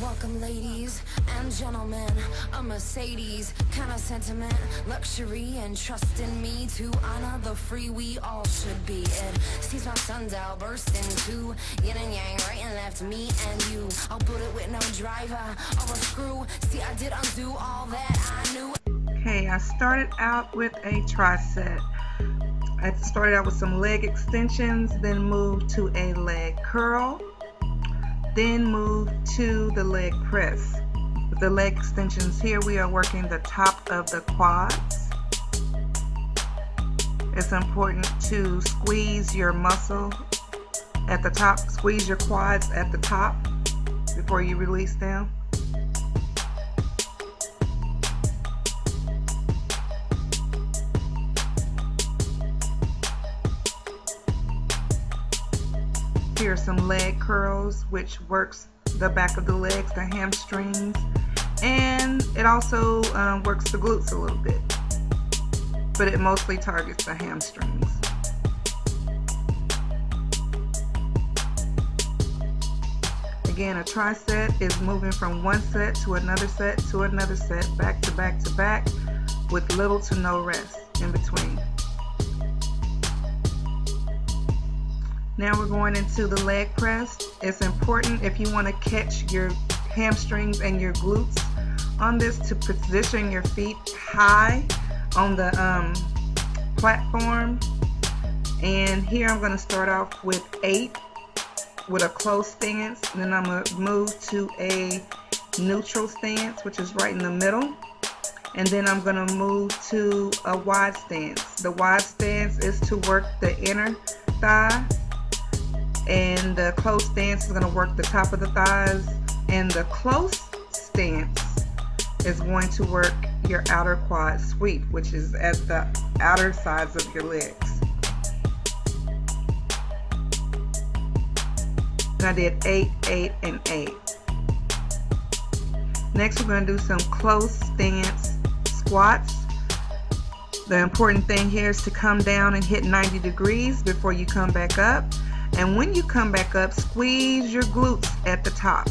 Welcome ladies and gentlemen, a Mercedes kind of sentiment, luxury and trust in me to honor the free we all should be. It sees my sundial burst into yin and yang, right and left, me and you. I'll put it with no driver or a screw. See, I did undo all that I knew. Okay, I started out with a tricep. I started out with some leg extensions, then moved to a leg curl, then moved to the leg press. With the leg extensions here, we are working the top of the quads. It's important to squeeze your muscle at the top, squeeze your quads at the top before you release them. Here are some leg curls, which works the back of the legs, the hamstrings, and it also works the glutes a little bit, but it mostly targets the hamstrings. Again, a tricep is moving from one set to another set to another set, back to back to back, with little to no rest in between. Now we're going into the leg press. It's important, if you want to catch your hamstrings and your glutes on this, to position your feet high on the platform. And here I'm going to start off with 8 with a close stance, and then I'm going to move to a neutral stance, which is right in the middle, and then I'm going to move to a wide stance. The wide stance is to work the inner thigh, and the close stance is going to work the top of the thighs, and the close stance is going to work your outer quad sweep, which is at the outer sides of your legs. And I did 8, 8, and 8. Next we're going to do some close stance squats. The important thing here is to come down and hit 90 degrees before you come back up. And when you come back up, squeeze your glutes at the top.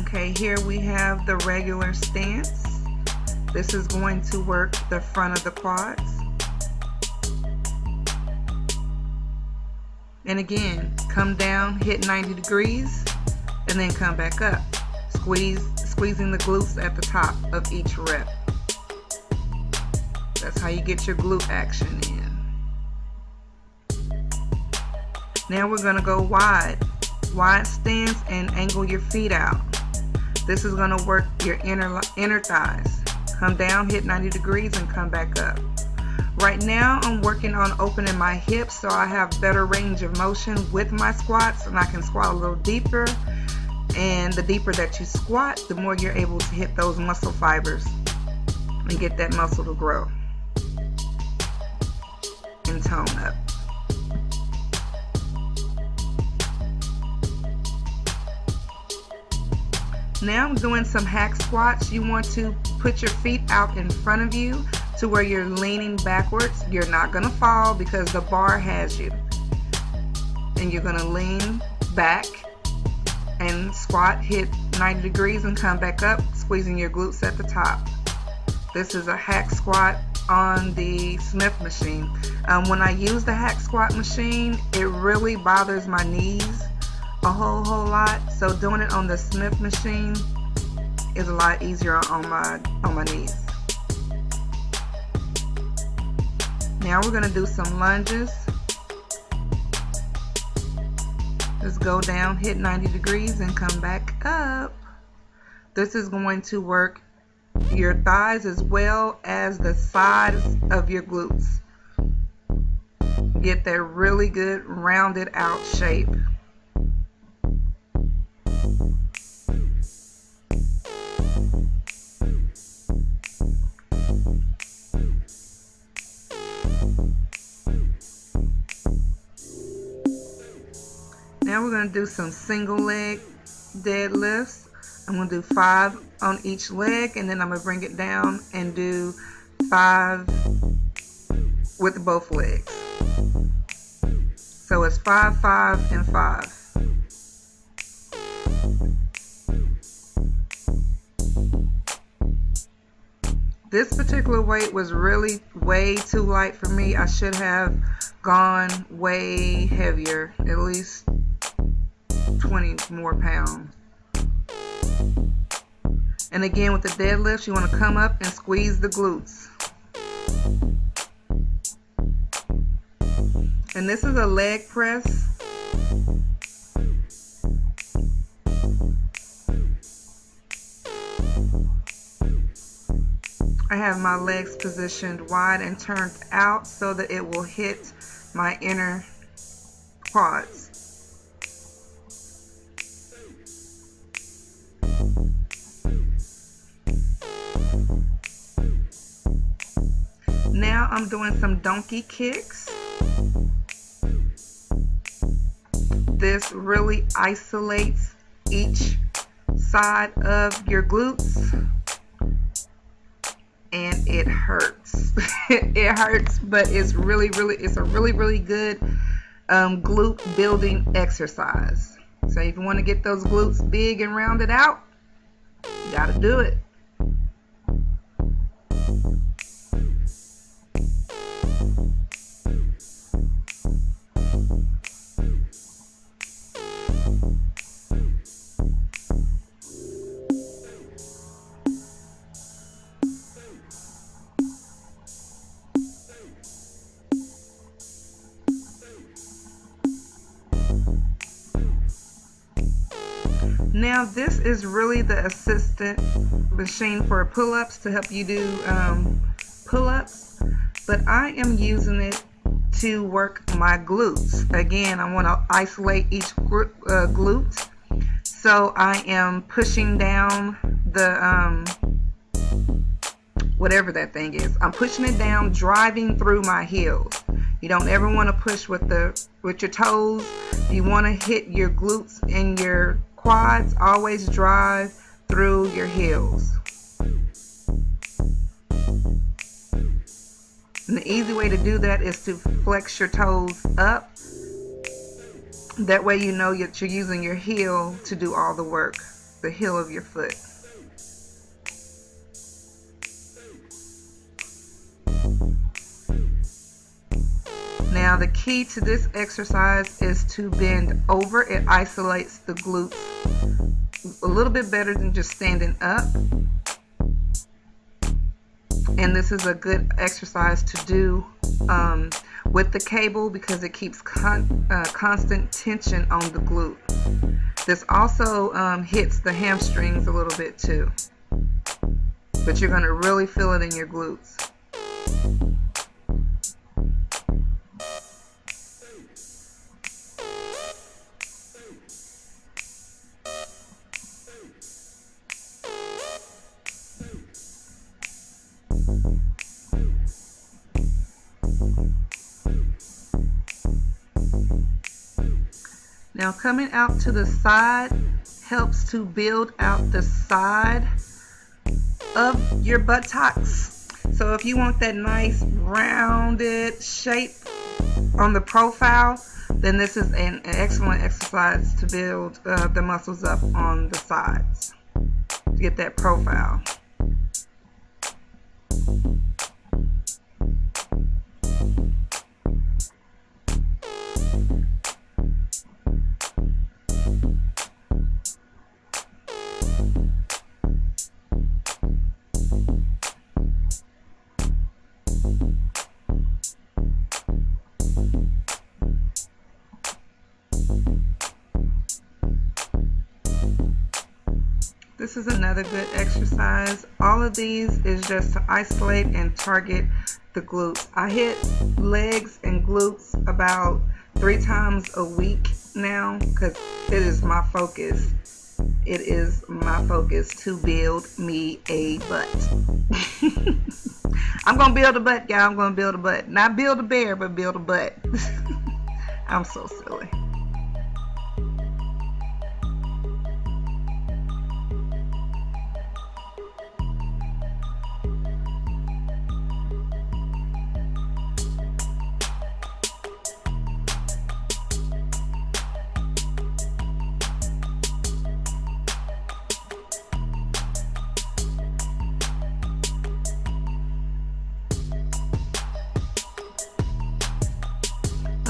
Okay, here we have the regular stance. This is going to work the front of the quads. And again, come down, hit 90 degrees, and then come back up. Squeezing the glutes at the top of each rep. That's how you get your glute action in. Now we're going to go wide. Wide stance and angle your feet out. This is going to work your inner thighs. Come down, hit 90 degrees, and come back up. Right now I'm working on opening my hips so I have better range of motion with my squats, and I can squat a little deeper, and the deeper that you squat, the more you're able to hit those muscle fibers and get that muscle to grow and tone up. Now I'm doing some hack squats. You want to put your feet out in front of you to where you're leaning backwards. You're not going to fall because the bar has you. And you're going to lean back and squat, hit 90 degrees, and come back up, squeezing your glutes at the top. This is a hack squat on the Smith machine. When I use the hack squat machine, it really bothers my knees a whole lot. So doing it on the Smith machine is a lot easier on my knees. Now we're going to do some lunges. Just go down, hit 90 degrees, and come back up. This is going to work your thighs as well as the sides of your glutes. Get that really good rounded out shape. Now we're going to do some single leg deadlifts. I'm going to do 5 on each leg, and then I'm going to bring it down and do 5 with both legs. So it's 5, 5, and 5. This particular weight was really way too light for me. I should have gone way heavier, at least 20 more pounds. And again, with the deadlifts, you want to come up and squeeze the glutes. And this is a leg press. I have my legs positioned wide and turned out so that it will hit my inner quads. Now I'm doing some donkey kicks. This really isolates each side of your glutes. And it hurts. It hurts, but it's really good glute building exercise. So if you want to get those glutes big and rounded out, you gotta do it. Now this is really the assistant machine for pull-ups to help you do pull-ups, but I am using it to work my glutes. Again, I want to isolate each glute, so I am pushing down the whatever that thing is. I'm pushing it down, driving through my heels. You don't ever want to push with your toes. You want to hit your glutes and your quads. Always drive through your heels. And the easy way to do that is to flex your toes up. That way you know that you're using your heel to do all the work, the heel of your foot. Now the key to this exercise is to bend over. It isolates the glutes a little bit better than just standing up. And this is a good exercise to do with the cable because it keeps constant tension on the glute. This also hits the hamstrings a little bit too, but you're going to really feel it in your glutes. Now coming out to the side helps to build out the side of your buttocks. So if you want that nice rounded shape on the profile, then this is an excellent exercise to build the muscles up on the sides to get that profile. This is another good exercise. All of these is just to isolate and target the glutes. I hit legs and glutes about 3 times a week now because it is my focus. It is my focus to build me a butt. I'm gonna build a butt, y'all. I'm gonna build a butt. Not build a bear, but build a butt. I'm so silly.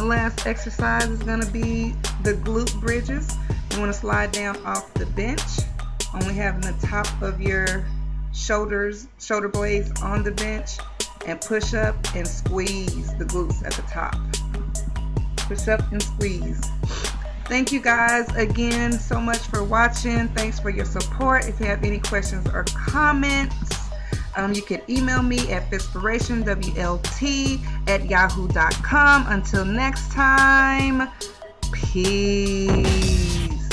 The last exercise is going to be the glute bridges. You want to slide down off the bench, only having the top of your shoulder blades on the bench, and push up and squeeze the glutes at the top. Push up and squeeze. Thank you guys again so much for watching. Thanks for your support. If you have any questions or comments, you can email me at fitspirationwlt@yahoo.com. Until next time, peace.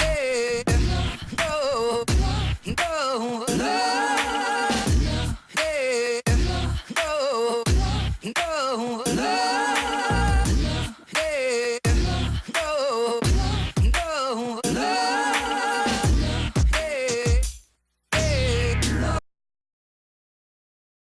Go.